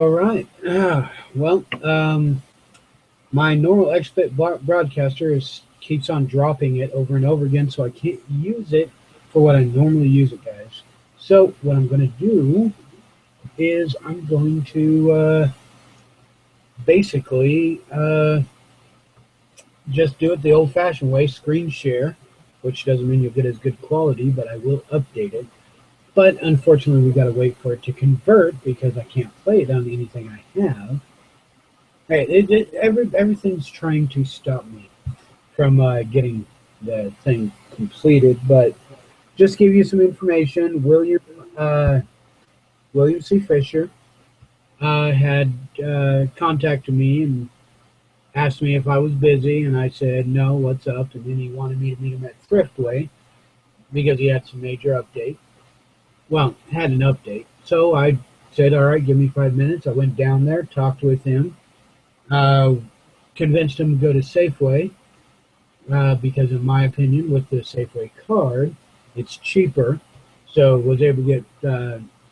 All right. My normal XBit broadcaster keeps on dropping it over and over again, so I can't use it for what I normally use it, guys. So what I'm going to do is I'm going to basically just do it the old-fashioned way, screen share, which doesn't mean you'll get as good quality, but I will update it. But unfortunately, we got to wait for it to convert because I can't play it on anything I have. Hey, everything's trying to stop me from getting the thing completed. But just give you some information. Uh, William C. Fisher had contacted me and asked me if I was busy, and I said no. What's up? And then he wanted me to meet him at Thriftway because he had some major update. Well, had an update. So I said, all right, give me 5 minutes. I went down there, talked with him, uh, convinced him to go to Safeway because, in my opinion, with the Safeway card, it's cheaper. So was able to get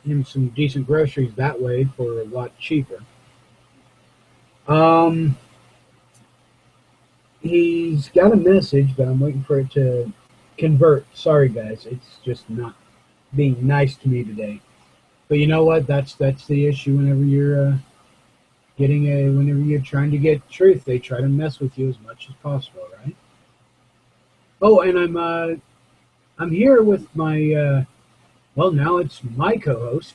him some decent groceries that way for a lot cheaper. Um, he's got a message, but I'm waiting for it to convert. Sorry, guys, it's just not being nice to me today. But you know what? That's the issue. Whenever you're trying to get truth, they try to mess with you as much as possible, right? Oh, and I'm here with my well, now it's my co-host,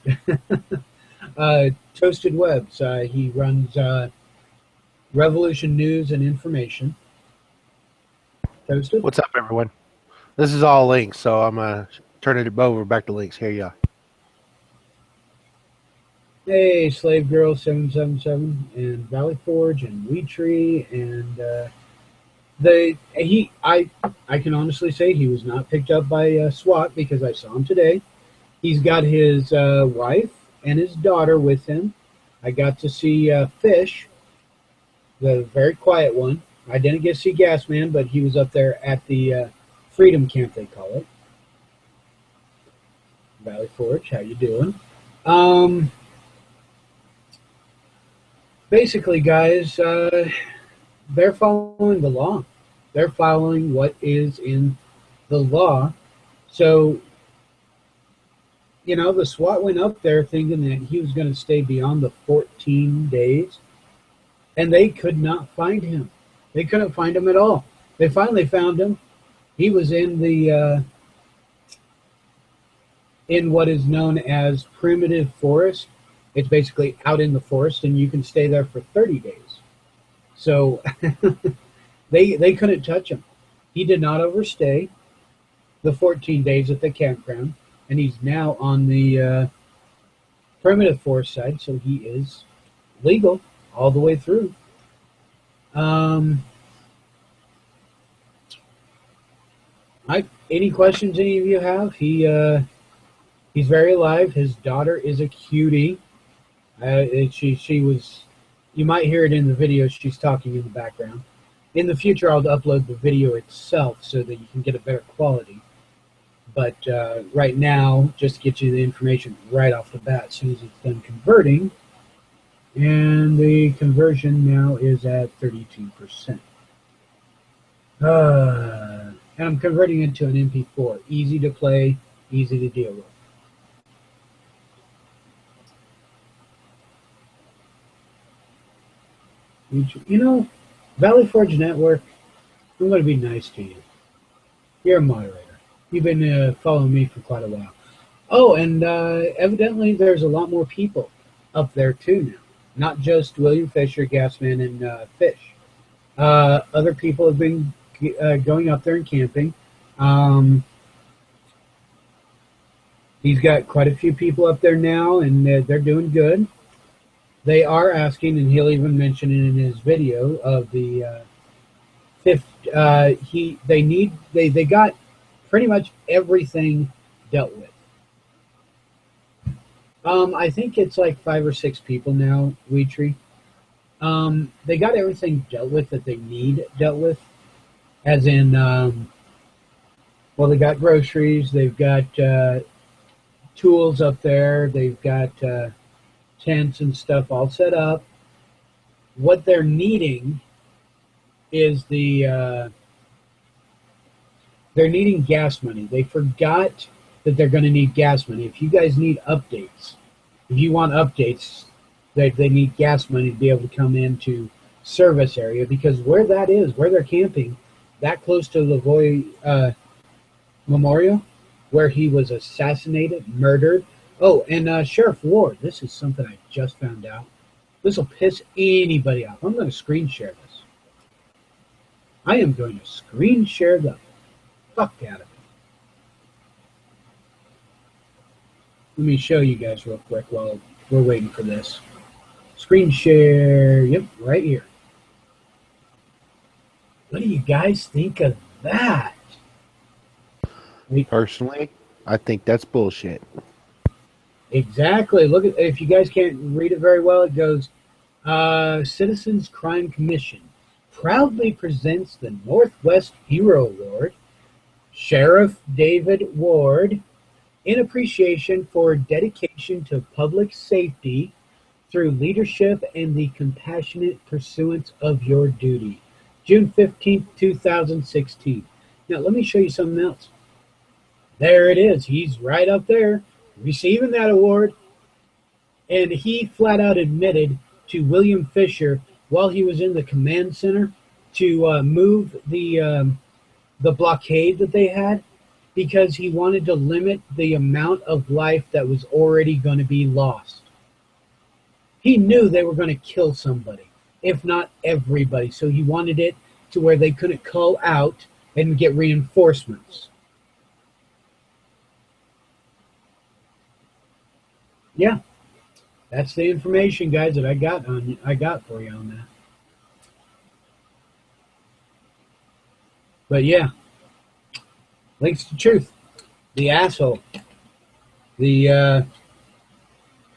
Toasted Webs. He runs Revolution News and Information. Toasted. What's up, everyone? This is all links, so I'm gonna turn it over back to links. Here you are. Hey, Slave Girl 777 and Valley Forge and Weed Tree and I can honestly say he was not picked up by SWAT because I saw him today. He's got his wife and his daughter with him. I got to see Fish, the very quiet one. I didn't get to see Gasman, but he was up there at the Freedom Camp, they call it. Valley Forge, how you doing? Um, Basically, guys, they're following the law. They're following what is in the law. So, the SWAT went up there thinking that he was going to stay beyond the 14 days, and they could not find him. They couldn't find him at all. They finally found him. He was in what is known as primitive forest. It's basically out in the forest, and you can stay there for 30 days. So they couldn't touch him. He did not overstay the 14 days at the campground, and he's now on the primitive forest side, so he is legal all the way through. Um, any questions any of you have? He's very alive. His daughter is a cutie. She was. You might hear it in the video. She's talking in the background. In the future, I'll upload the video itself so that you can get a better quality. But right now, just to get you the information right off the bat, as soon as it's done converting, and the conversion now is at 32%. And I'm converting it to an MP4. Easy to play, easy to deal with. Valley Forge Network, I'm going to be nice to you. You're a moderator. You've been following me for quite a while. Oh, and evidently there's a lot more people up there too now. Not just William Fisher, Gasman, and Fish. Other people have been going up there and camping. He's got quite a few people up there now, and they're doing good. They are asking, and he'll even mention it in his video of the fifth. They got pretty much everything dealt with. I think it's like 5 or 6 people now, Weetree. They got everything dealt with that they need dealt with, as in, well, they got groceries, they've got tools up there, they've got tents and stuff all set up. What they're needing is they're needing gas money. They forgot that they're going to need gas money. If you guys need updates, if you want updates, they need gas money to be able to come into service area, because where that is, where they're camping, that close to Lavoie Memorial, where he was assassinated, murdered. Oh, and Sheriff Ward, this is something I just found out. This will piss anybody off. I'm going to screen share this. I am going to screen share the fuck out of it. Let me show you guys real quick while we're waiting for this. Screen share, yep, right here. What do you guys think of that? Personally, I think that's bullshit. Exactly. Look at, if you guys can't read it very well, it goes, Citizens Crime Commission proudly presents the Northwest Hero Award, Sheriff David Ward, in appreciation for dedication to public safety through leadership and the compassionate pursuance of your duty. June 15th, 2016. Now, let me show you something else. There it is. He's right up there receiving that award. And he flat out admitted to William Fisher while he was in the command center to move the blockade that they had, because he wanted to limit the amount of life that was already going to be lost. He knew they were going to kill somebody, if not everybody. So he wanted it to where they couldn't call out and get reinforcements. Yeah, that's the information, guys, that I got for you on that. But yeah, links to truth. The asshole. The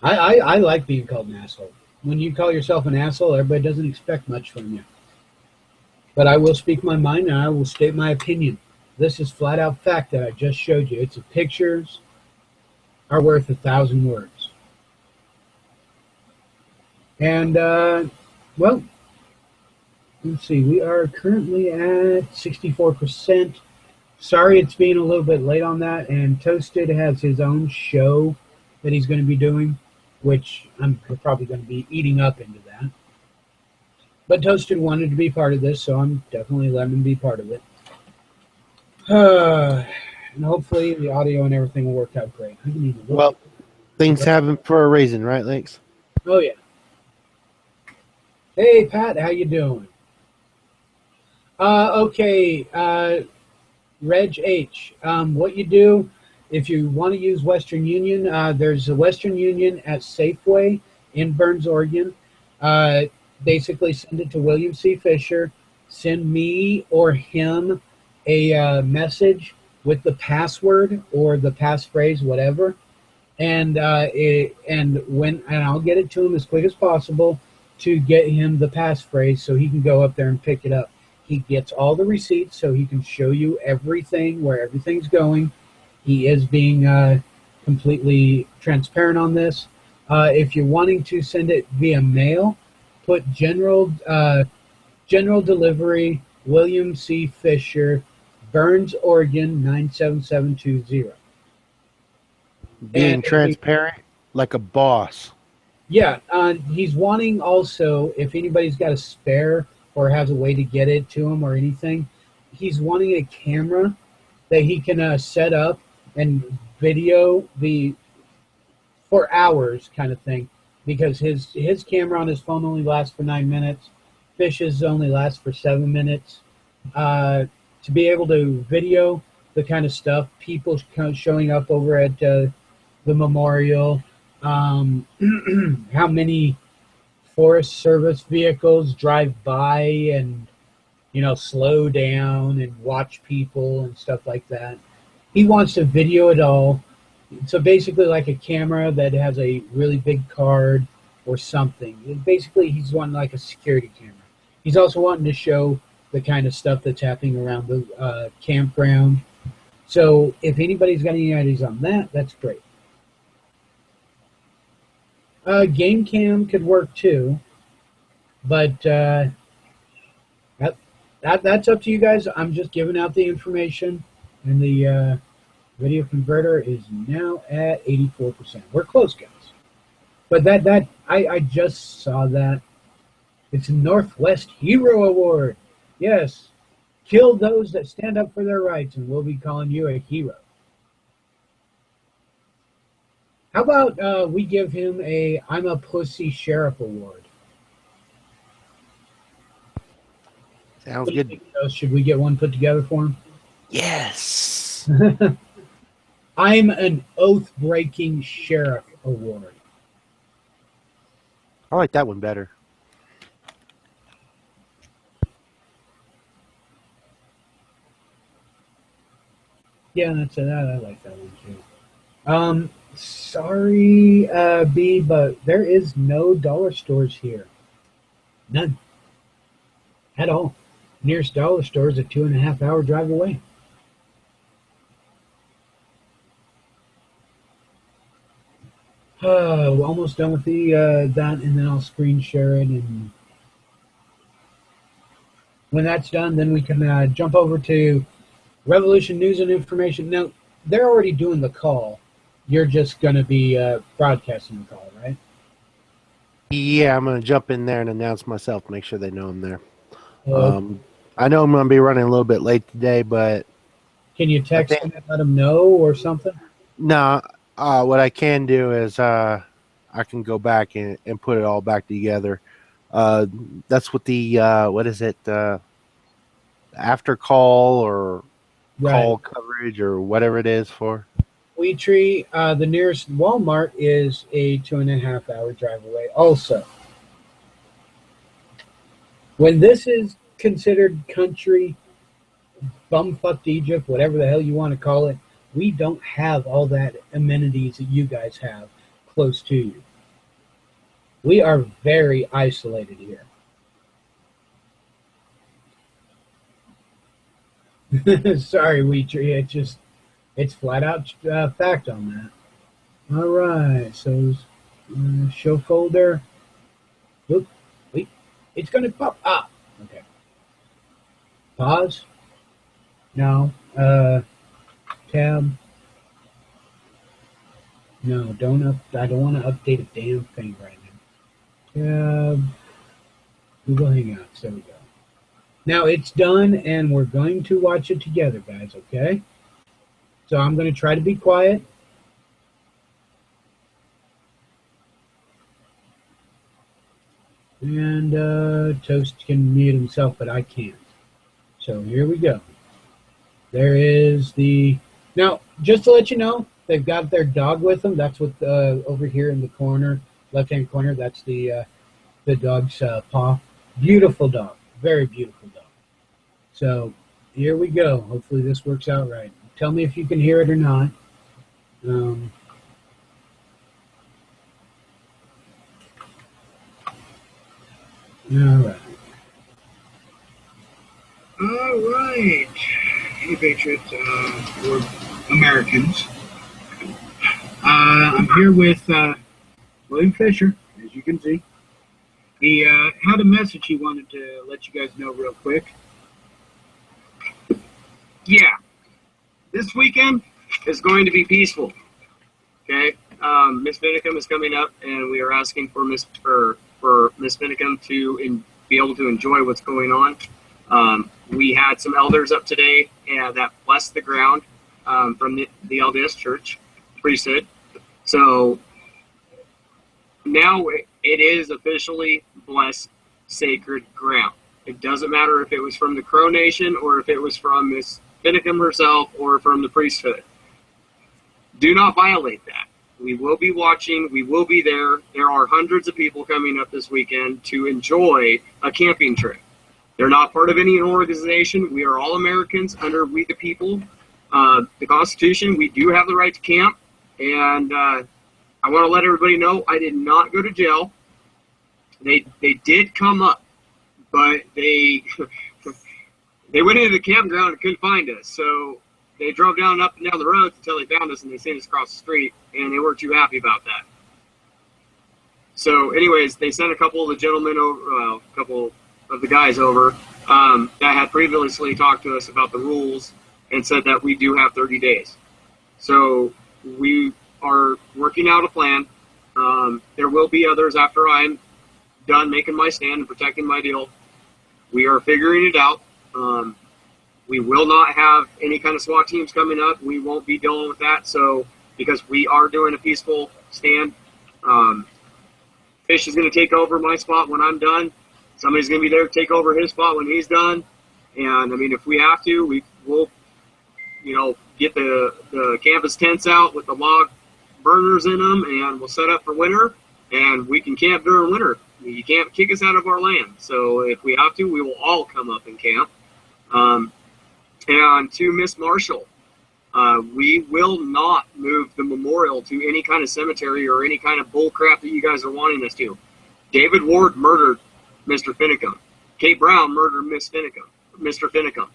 I like being called an asshole. When you call yourself an asshole, everybody doesn't expect much from you. But I will speak my mind and I will state my opinion. This is flat out fact that I just showed you. It's pictures are worth 1,000 words. And well, let's see. We are currently at 64%. Sorry, it's being a little bit late on that. And Toasted has his own show that he's going to be doing, which I'm probably going to be eating up into that. But Toasted wanted to be part of this, so I'm definitely letting him be part of it. And hopefully the audio and everything will work out great. I can even look. Well, things happen for a reason, right, Links? Oh, yeah. Hey, Pat, how you doing? Okay, Reg H. What you do, if you want to use Western Union, there's a Western Union at Safeway in Burns, Oregon. Basically, send it to William C. Fisher. Send me or him a message with the password or the passphrase, whatever, and I'll get it to him as quick as possible to get him the passphrase so he can go up there and pick it up. He gets all the receipts so he can show you everything, where everything's going. He is being completely transparent on this. If you're wanting to send it via mail, put general delivery, William C. Fisher, Burns, Oregon, 97720. Being transparent like a boss. Yeah, he's wanting also, if anybody's got a spare or has a way to get it to him or anything, he's wanting a camera that he can set up and video for hours kind of thing, because his camera on his phone only lasts for 9 minutes. Fish's only lasts for 7 minutes. To be able to video the kind of stuff, people showing up over at the memorial, how many Forest Service vehicles drive by and, slow down and watch people and stuff like that. He wants to video it all. So basically like a camera that has a really big card or something. Basically, he's wanting like a security camera. He's also wanting to show the kind of stuff that's happening around the campground. So if anybody's got any ideas on that, that's great. Game cam could work too, but that's up to you guys. I'm just giving out the information, and the video converter is now at 84%. We're close, guys. But I just saw that. It's a Northwest Hero Award. Yes. Kill those that stand up for their rights, and we'll be calling you a hero. How about we give him a I'm a Pussy Sheriff Award? Sounds good. Think, should we get one put together for him? Yes. I'm an Oath-Breaking Sheriff Award. I like that one better. Yeah, that's it. I like that one too. Sorry, B, but there is no dollar stores here. None. At all. Nearest dollar store is a 2.5-hour drive away. We're almost done with the that, and then I'll screen share it, and when that's done, then we can jump over to Revolution News and Information. Now, they're already doing the call. You're just going to be broadcasting the call, right? Yeah, I'm going to jump in there and announce myself, make sure they know I'm there. I know I'm going to be running a little bit late today, but... Can you text them and let them know or something? No, what I can do is I can go back and put it all back together. That's what the, what is it, after call or call coverage or whatever it is for. Wheatree, the nearest Walmart is a 2.5-hour drive away also. When this is considered country, bumfucked Egypt, whatever the hell you want to call it, we don't have all that amenities that you guys have close to you. We are very isolated here. Sorry, Wheatree, it's flat out fact on that. All right, so show folder. Oop, wait, it's going to pop up. Okay. Pause. No. Tab. No, I don't want to update a damn thing right now. Tab. Google Hangouts. There we go. Now it's done, and we're going to watch it together, guys, okay? So I'm going to try to be quiet. And Toast can mute himself, but I can't. So here we go. There is the... Now, just to let you know, they've got their dog with them. That's what over here in the corner, left-hand corner, that's the dog's paw. Beautiful dog. Very beautiful dog. So here we go. Hopefully this works out right. Tell me if you can hear it or not. All right. All right. Hey, Patriots. We're Americans. I'm here with William Fisher, as you can see. He had a message he wanted to let you guys know real quick. Yeah. This weekend is going to be peaceful. Okay? Miss Vinicum is coming up, and we are asking for Miss Vinicum to be able to enjoy what's going on. We had some elders up today that blessed the ground from the LDS Church priesthood. So now it is officially blessed sacred ground. It doesn't matter if it was from the Crow Nation or if it was from Miss Vinicum herself or from the priesthood. Do not violate that. We will be watching. We will be there. There are hundreds of people coming up this weekend to enjoy a camping trip. They're not part of any organization. We are all Americans under We the People. The Constitution, we do have the right to camp. And I want to let everybody know I did not go to jail. They did come up, but they went into the campground and couldn't find us. So they drove down up and down the road until they found us, and they sent us across the street, and they weren't too happy about that. So, anyways, they sent a couple of the gentlemen over, a couple of the guys over that had previously talked to us about the rules and said that we do have 30 days. So we are working out a plan. There will be others after I'm done making my stand and protecting my deal. We are figuring it out. We will not have any kind of SWAT teams coming up. We won't be dealing with that. So because we are doing a peaceful stand, Fish is going to take over my spot when I'm done. Somebody's going to be there to take over his spot when he's done. And, I mean, if we have to, we'll, get the campus tents out with the log burners in them, and we'll set up for winter, and we can camp during winter. You can't kick us out of our land. So if we have to, we will all come up and camp. And to Miss Marshall, we will not move the memorial to any kind of cemetery or any kind of bull crap that you guys are wanting us to. David Ward murdered Mr. Finicum. Kate Brown murdered Mr. Finicum.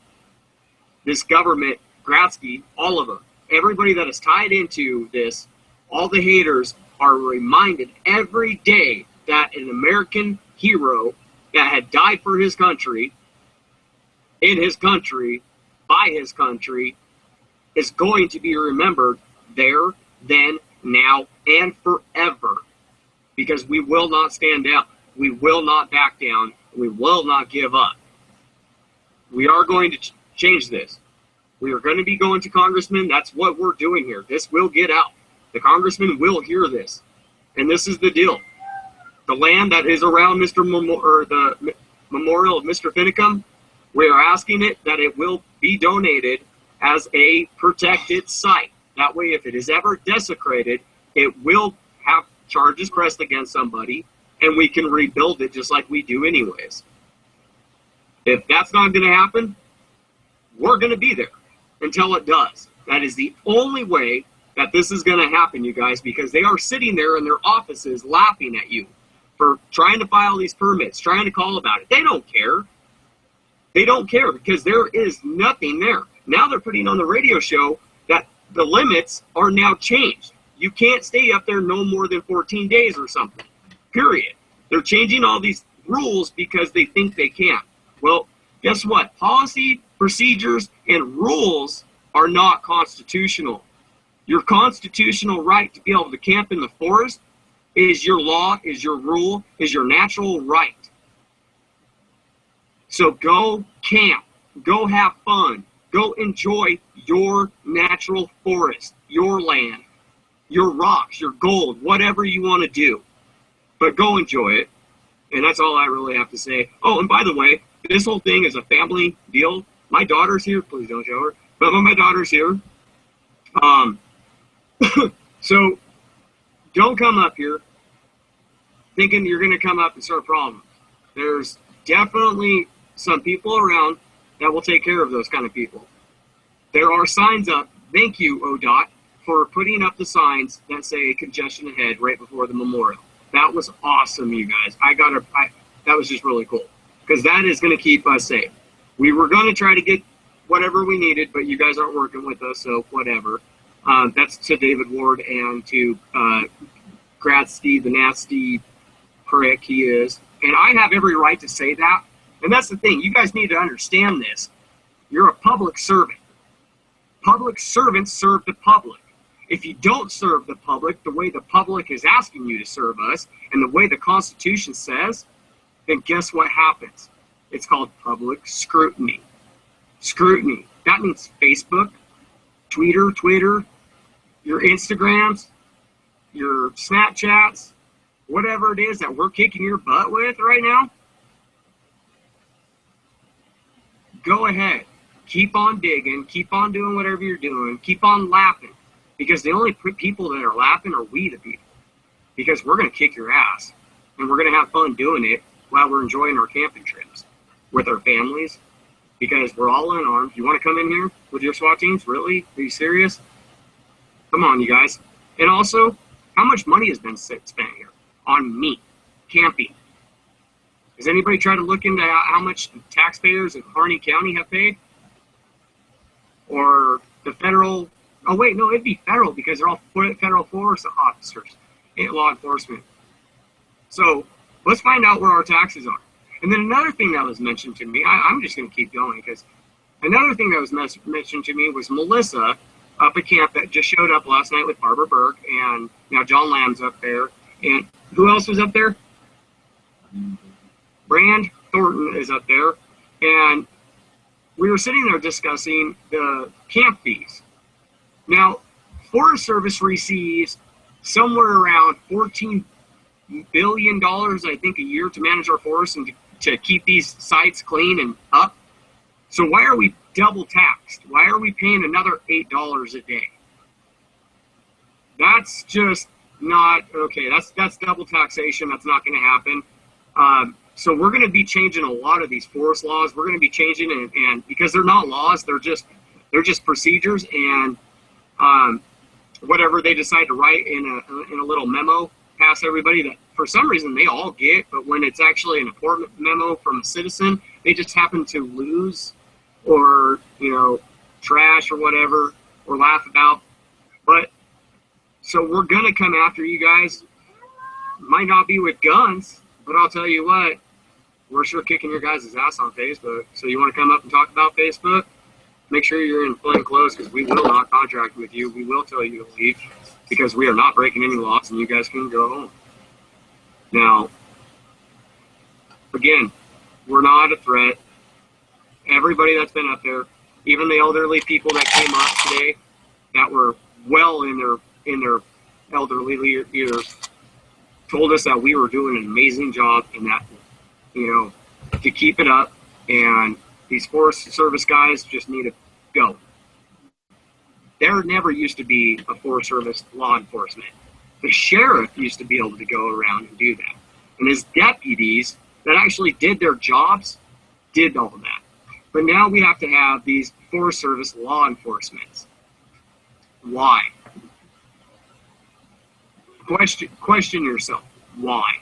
This government, Gratzky, all of them, everybody that is tied into this, all the haters are reminded every day that an American hero that had died for his country, in his country, by his country, is going to be remembered there, then, now, and forever. Because we will not stand down. We will not back down. We will not give up. We are going to change this. We are going to be going to congressmen. That's what we're doing here. This will get out. The congressmen will hear this. And this is the deal. The land that is around the memorial of Mr. Finicum, we are asking it that it will be donated as a protected site. That way, if it is ever desecrated, it will have charges pressed against somebody, and we can rebuild it just like we do anyways. If that's not going to happen, we're going to be there until it does. That is the only way that this is going to happen, you guys, because they are sitting there in their offices laughing at you for trying to file these permits, trying to call about it. They don't care. They don't care because there is nothing there. Now they're putting on the radio show that the limits are now changed. You can't stay up there no more than 14 days or something, period. They're changing all these rules because they think they can. Well, guess what? Policy, procedures, and rules are not constitutional. Your constitutional right to be able to camp in the forest is your law, is your rule, is your natural right. So go camp, go have fun, go enjoy your natural forest, your land, your rocks, your gold, whatever you want to do. But go enjoy it. And that's all I really have to say. Oh, and by the way, this whole thing is a family deal. My daughter's here. Please don't show her. But my daughter's here. So don't come up here thinking you're going to come up and start problems. There's definitely some people around that will take care of those kind of people. There are signs up. Thank you, ODOT, for putting up the signs that say congestion ahead right before the memorial. That was awesome, you guys. That was just really cool because that is going to keep us safe. We were going to try to get whatever we needed, but you guys aren't working with us, so whatever. That's to David Ward and to Gratzky, the nasty prick he is. And I have every right to say that. And that's the thing. You guys need to understand this. You're a public servant. Public servants serve the public. If you don't serve the public the way the public is asking you to serve us and the way the Constitution says, then guess what happens? It's called public scrutiny. Scrutiny. That means Facebook, Twitter, your Instagrams, your Snapchats, whatever it is that we're kicking your butt with right now. Go ahead. Keep on digging. Keep on doing whatever you're doing. Keep on laughing. Because the only people that are laughing are we the people. Because we're going to kick your ass. And we're going to have fun doing it while we're enjoying our camping trips with our families. Because we're all unarmed. You want to come in here with your SWAT teams? Really? Are you serious? Come on, you guys. And also, how much money has been spent here on me camping? Has anybody tried to look into how much taxpayers in Harney County have paid? Or the federal... Oh, wait, no, it'd be federal because they're all federal force officers, law enforcement. So let's find out where our taxes are. And then another thing that was mentioned to me, I'm just going to keep going, because another thing that was mentioned to me was Melissa up at camp that just showed up last night with Barbara Burke, and now John Lamb's up there. And who else was up there? Brand Thornton is up there. And we were sitting there discussing the camp fees. Now, Forest Service receives somewhere around $14 billion, I think, a year to manage our forests and to keep these sites clean and up. So why are we double taxed? Why are we paying another $8 a day? That's just not okay. That's double taxation. That's not going to happen. So we're going to be changing a lot of these forest laws. We're going to be changing, and because they're not laws, they're just procedures, and whatever they decide to write in a little memo past everybody that for some reason they all get, but when it's actually an important memo from a citizen, they just happen to lose or, trash or whatever, or laugh about. But so we're going to come after you guys. Might not be with guns, but I'll tell you what, we're sure kicking your guys' ass on Facebook. So you want to come up and talk about Facebook? Make sure you're in plain clothes, because we will not contract with you. We will tell you to leave, because we are not breaking any laws, and you guys can go home. Now, again, we're not a threat. Everybody that's been up there, even the elderly people that came up today that were well in their elderly years, told us that we were doing an amazing job, and that, to keep it up, and these Forest Service guys just need to go. There never used to be a Forest Service law enforcement. The sheriff used to be able to go around and do that. And his deputies that actually did their jobs did all of that. But now we have to have these Forest Service law enforcement. Why? Question yourself. Why?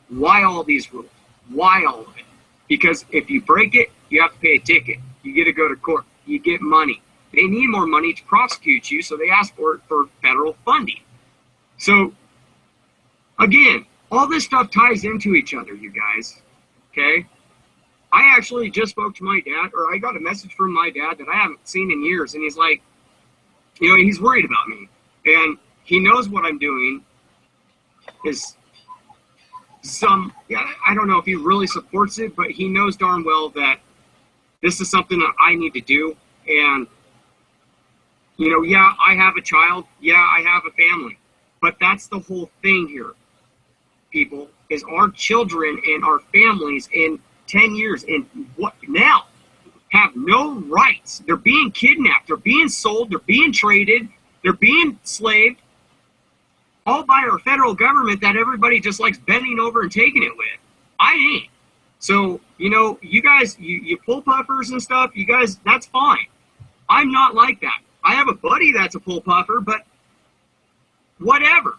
Why all these rules? Why all of it? Because if you break it, you have to pay a ticket. You get to go to court. You get money. They need more money to prosecute you, so they ask for federal funding. So, again, all this stuff ties into each other, you guys. Okay? I actually just spoke to my dad, or I got a message from my dad that I haven't seen in years, and he's like, he's worried about me. And he knows what I'm doing is I don't know if he really supports it, but he knows darn well that this is something that I need to do. And, yeah, I have a child. Yeah, I have a family. But that's the whole thing here, people, is our children and our families in 10 years and what now have no rights. They're being kidnapped. They're being sold. They're being traded. They're being enslaved, all by our federal government that everybody just likes bending over and taking it with. I ain't. So, you guys, you pull puffers and stuff, you guys, that's fine. I'm not like that. I have a buddy that's a pull puffer, but whatever.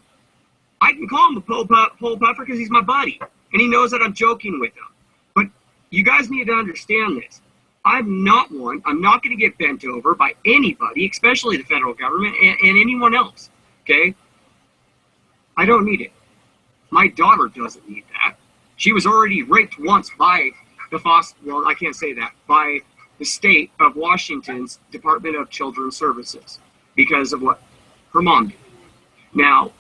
I can call him a pull puffer because he's my buddy, and he knows that I'm joking with him. But you guys need to understand this. I'm not one. I'm not going to get bent over by anybody, especially the federal government and anyone else, okay? I don't need it. My daughter doesn't need that. She was already raped once by I can't say that, by the state of Washington's Department of Children's Services because of what her mom did. Now,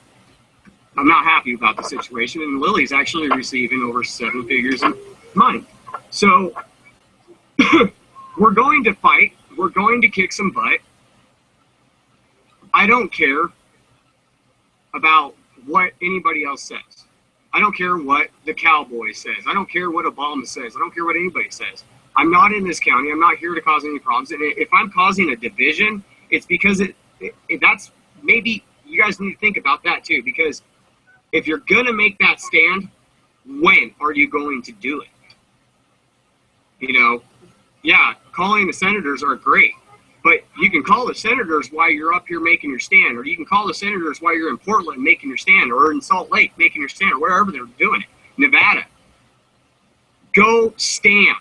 I'm not happy about the situation, and Lily's actually receiving over 7 figures in money. So, we're going to fight. We're going to kick some butt. I don't care about what anybody else says. I don't care what the cowboy says. I don't care what Obama says. I don't care what anybody says. I'm not in this county. I'm not here to cause any problems. And if I'm causing a division, it's because that's maybe you guys need to think about that too. Because if you're going to make that stand, when are you going to do it? Yeah, calling the senators are great. But you can call the senators while you're up here making your stand, or you can call the senators while you're in Portland making your stand, or in Salt Lake making your stand, or wherever they're doing it. Nevada. Go stand.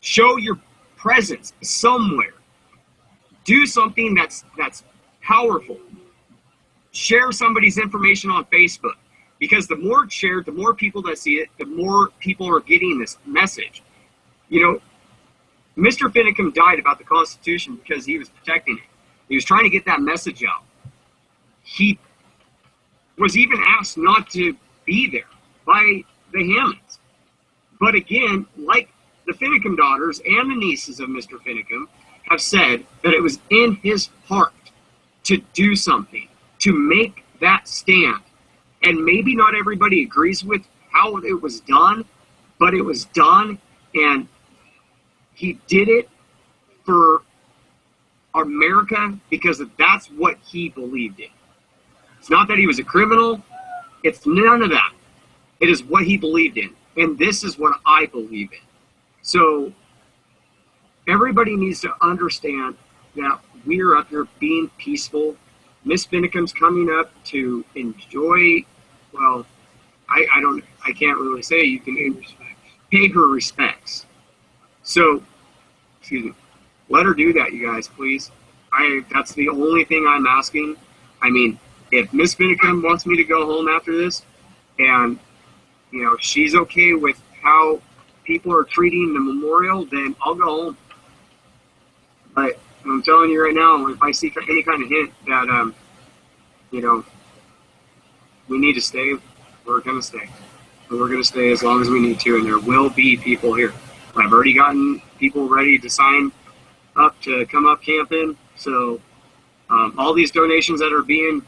Show your presence somewhere. Do something that's powerful. Share somebody's information on Facebook. because the more it's shared, the more people that see it, the more people are getting this message. You know, Mr. Finicum died about the Constitution because he was protecting it. He was trying to get that message out. He was even asked not to be there by the Hammonds. But again, like the Finicum daughters and the nieces of Mr. Finicum have said that it was in his heart to do something, to make that stand. And maybe not everybody agrees with how it was done, but it was done, and he did it for America because that's what he believed in. It's not that he was a criminal. It's none of that. It is what he believed in. And this is what I believe in. So everybody needs to understand that we're up here being peaceful. Miss Finicum's coming up to enjoy, well, I can't really say, you can pay her respects. So, excuse me, let her do that, you guys, please. That's the only thing I'm asking. I mean, if Miss Finicum wants me to go home after this, and, you know, she's okay with how people are treating the memorial, then I'll go home. But I'm telling you right now, if I see any kind of hint that, you know, we need to stay, we're going to stay. And we're going to stay as long as we need to, and there will be people here. I've already gotten people ready to sign up to come up camping. So all these donations that are being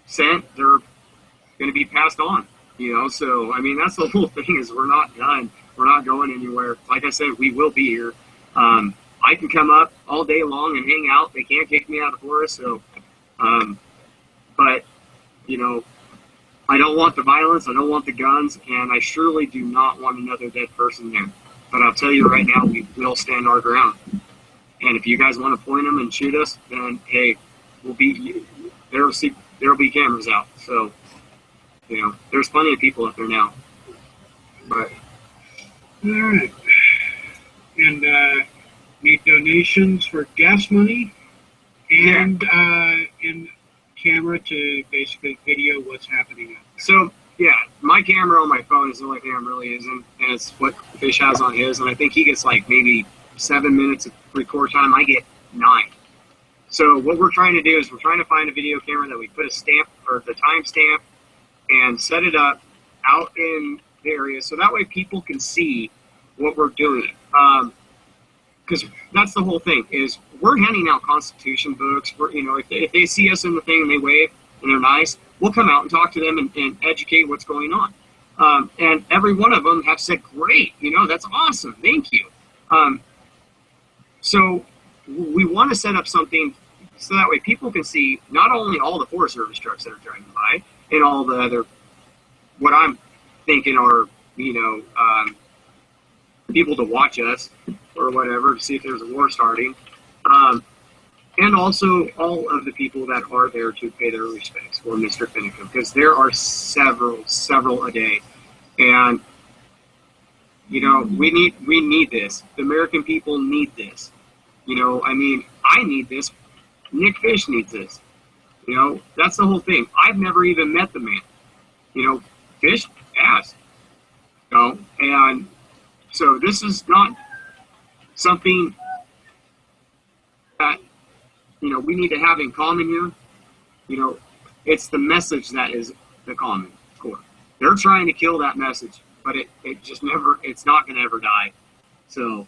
sent, they're going to be passed on. You know, so I mean, that's the whole thing, is we're not done. We're not going anywhere. Like I said, we will be here. I can come up all day long and hang out. They can't kick me out of the forest. So, but you know, I don't want the violence. I don't want the guns, and I surely do not want another dead person there. But I'll tell you right now, we will stand our ground. And if you guys want to point them and shoot us, then hey, we'll be there'll be cameras out. So, you know, there's plenty of people up there now. But all right, and need donations for gas money and in camera to basically video what's happening. So yeah, my camera on my phone is the only thing I'm really using, and it's what Fish has on his, and I think he gets like maybe 7 minutes of record time. I get 9. So what we're trying to do is we're trying to find a video camera that we put a stamp or the time stamp and set it up out in the area, so that way people can see what we're doing. Because that's the whole thing, is we're handing out Constitution books. We're, you know, if they see us in the thing and they wave and they're nice, we'll come out and talk to them and educate what's going on. And every one of them have said, great, you know, that's awesome, thank you. So we want to set up something so that way people can see not only all the Forest Service trucks that are driving by and all the other, what I'm thinking are, you know, people to watch us or whatever to see if there's a war starting, and also all of the people that are there to pay their respects for Mr. Finicum, because there are several a day, and you know, we need this. The American people need this. You know, I mean, I need this. Nick Fish needs this. You know, that's the whole thing. I've never even met the man. You know, Fish has. You know, and so this is not something that, you know, we need to have in common here. You know, it's the message that is the common core. They're trying to kill that message, but it just never, it's not going to ever die. So,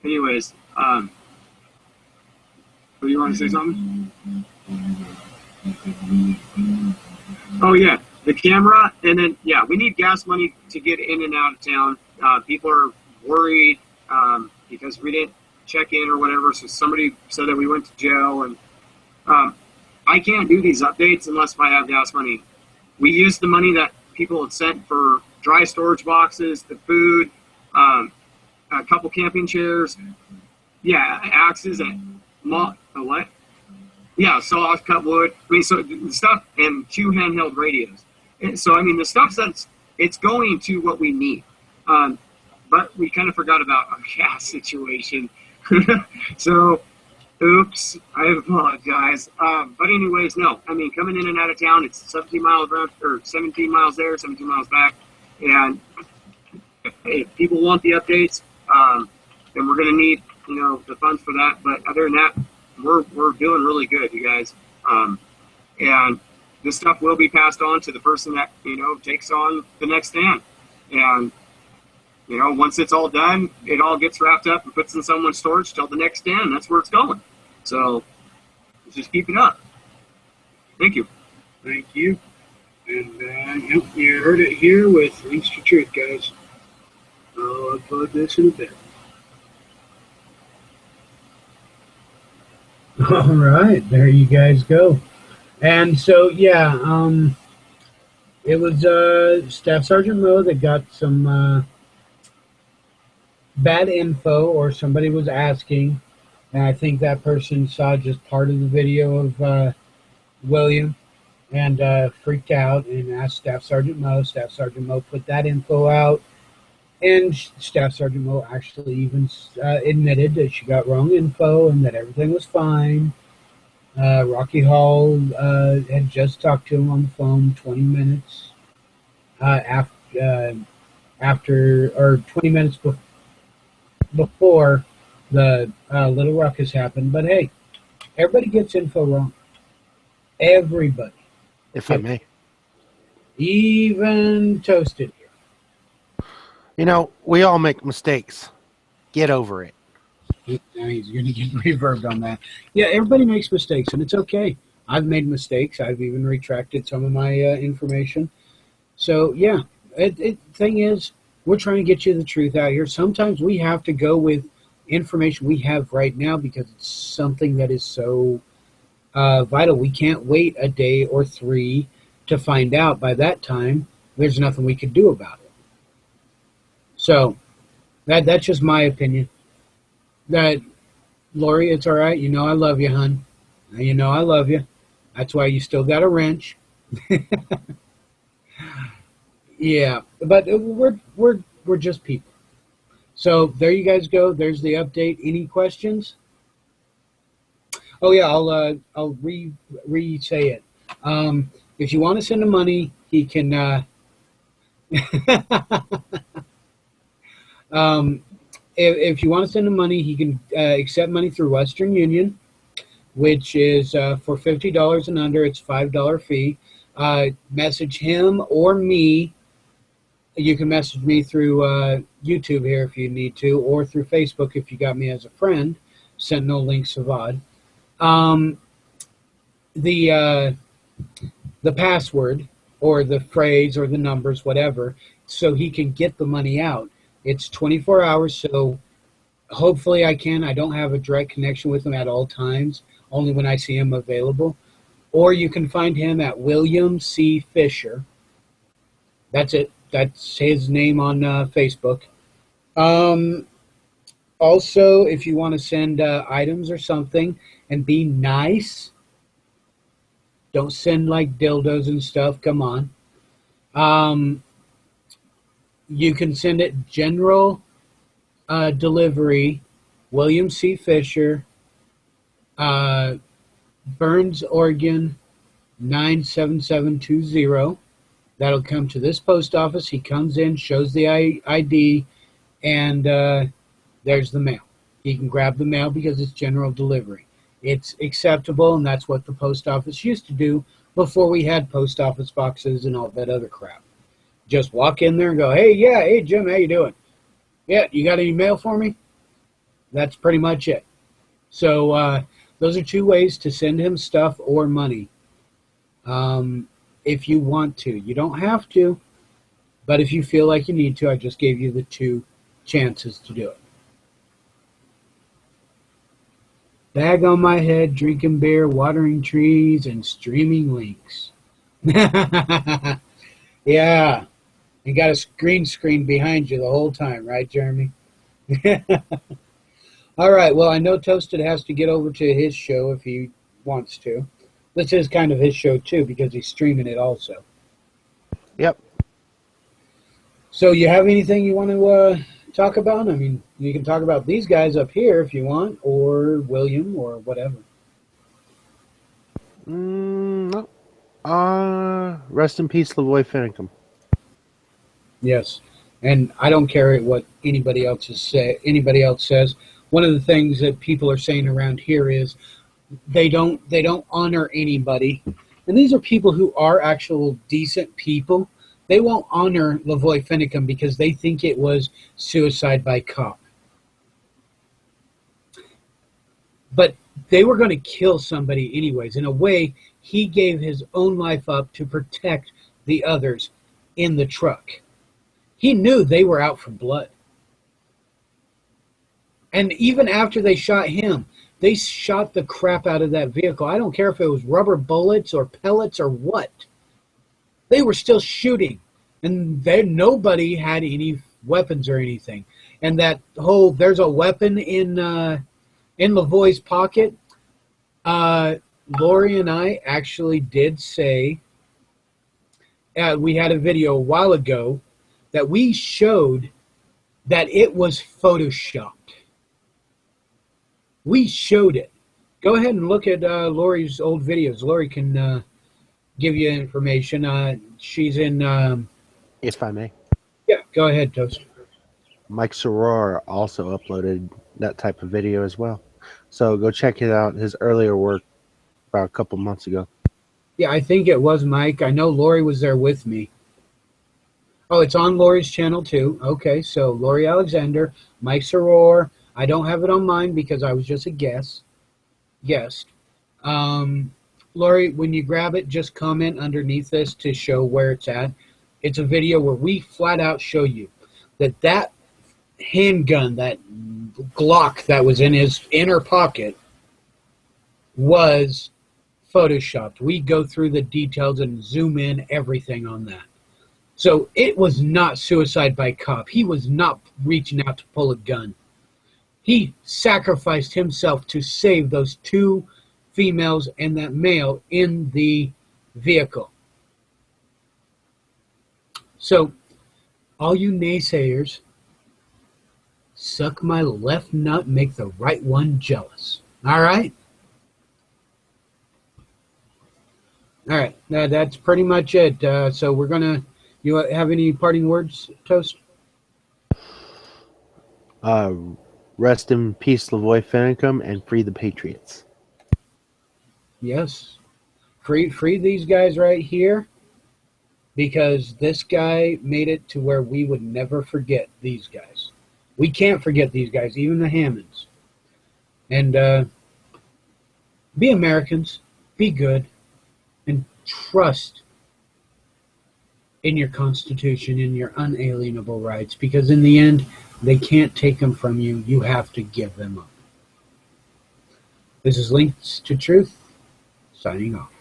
anyways, do you want to say something? Oh, yeah, the camera, and then, yeah, we need gas money to get in and out of town. People are worried because we didn't check in or whatever, so somebody said that we went to jail, and I can't do these updates unless I have gas money. We used the money that people had sent for dry storage boxes, the food, a couple camping chairs, yeah, axes, and what? Yeah, saws, cut wood. I mean, so the stuff, and 2 handheld radios. And so, I mean, the stuff it's going to what we need. But we kind of forgot about our gas situation. So, Oops, I apologize. But anyways, no. I mean, coming in and out of town, it's 17 miles around, or 17 miles there, 17 miles back. And if people want the updates, then we're going to need, the funds for that. But other than that, we're doing really good, you guys. And this stuff will be passed on to the person that, takes on the next stand. And, once it's all done, it all gets wrapped up and puts in someone's storage till the next stand. That's where it's going. So just keep it up. Thank you. Thank you. And yep, you heard it here with Links to Truth, guys. I'll upload this in a bit. All right, there you guys go. And so, yeah, it was Staff Sergeant Mo that got some bad info, or somebody was asking, and I think that person saw just part of the video of William and freaked out and asked Staff Sergeant Mo. Staff Sergeant Mo put that info out, and Staff Sergeant Mo actually even admitted that she got wrong info and that everything was fine. Rocky Hall had just talked to him on the phone 20 minutes after, or 20 minutes before the Little Ruckus happened. But hey, everybody gets info wrong. Everybody. If I may. Even Toasted here. We all make mistakes. Get over it. Now he's going to get reverbed on that. Yeah, everybody makes mistakes, and it's okay. I've made mistakes. I've even retracted some of my information. So, yeah, thing is, we're trying to get you the truth out here. Sometimes we have to go with information we have right now because it's something that is so vital. We can't wait a day or 3 to find out. By that time, there's nothing we could do about it. So, that's just my opinion. That, Lori, it's all right. I love you, hon. I love you. That's why you still got a wrench. Yeah, but we're just people. So there you guys go. There's the update. Any questions? Oh yeah, I'll re-say it. If you want to send him money, he can. If you want to send him money, he can accept money through Western Union, which is for $50 and under. It's $5 fee. Message him or me. You can message me through YouTube here if you need to, or through Facebook if you got me as a friend. Sentinel Link Savad. The password or the phrase or the numbers, whatever, so he can get the money out. It's 24 hours, so hopefully I can. I don't have a direct connection with him at all times, only when I see him available. Or you can find him at William C. Fisher. That's it. That's his name on Facebook. Also, if you want to send items or something and be nice, don't send like dildos and stuff. Come on. You can send it general delivery, William C. Fisher, Burns, Oregon, 97720. That'll come to this post office. He comes in, shows the ID, and there's the mail. He can grab the mail because it's general delivery. It's acceptable, and that's what the post office used to do before we had post office boxes and all that other crap. Just walk in there and go, hey, Jim, how you doing? Yeah, you got any mail for me? That's pretty much it. So those are 2 ways to send him stuff or money. If you want to. You don't have to, but if you feel like you need to, I just gave you the 2 chances to do it. Bag on my head, drinking beer, watering trees, and streaming links. Yeah. You got a green screen behind you the whole time, right, Jeremy? All right. Well, I know Toasted has to get over to his show if he wants to. This is kind of his show, too, because he's streaming it also. Yep. So you have anything you want to talk about? I mean, you can talk about these guys up here if you want, or William, or whatever. No. Rest in peace, Lavoy Finicum. Yes, and I don't care what anybody else says. One of the things that people are saying around here is they don't honor anybody, and these are people who are actual decent people. They won't honor Lavoy Finicum because they think it was suicide by cop. But they were going to kill somebody anyways. In a way, he gave his own life up to protect the others in the truck. He knew they were out for blood. And even after they shot him, they shot the crap out of that vehicle. I don't care if it was rubber bullets or pellets or what. They were still shooting. And nobody had any weapons or anything. And that whole, there's a weapon in Lavoy's pocket. Lori and I actually did say, we had a video a while ago that we showed that it was photoshopped. We showed it. Go ahead and look at Lori's old videos. Lori can give you information. She's in... if I may. Yeah, go ahead, Toast. Mike Soror also uploaded that type of video as well. So go check it out, his earlier work about a couple months ago. Yeah, I think it was Mike. I know Lori was there with me. Oh, it's on Lori's channel too. Okay, so Lori Alexander, Mike Soror. I don't have it on mine because I was just a guest. Lori, when you grab it, just comment underneath this to show where it's at. It's a video where we flat out show you that handgun, that Glock that was in his inner pocket was photoshopped. We go through the details and zoom in everything on that. So it was not suicide by cop. He was not reaching out to pull a gun. He sacrificed himself to save those two females and that male in the vehicle. So, all you naysayers, suck my left nut, make the right one jealous. All right? All right, that's pretty much it. So we're going to, you have any parting words, Toast? Rest in peace, Lavoy Finicum, and free the Patriots. Yes. Free these guys right here, because this guy made it to where we would never forget these guys. We can't forget these guys, even the Hammonds. And be Americans, be good, and trust in your Constitution, in your unalienable rights, because in the end, they can't take them from you. You have to give them up. This is Links to Truth, signing off.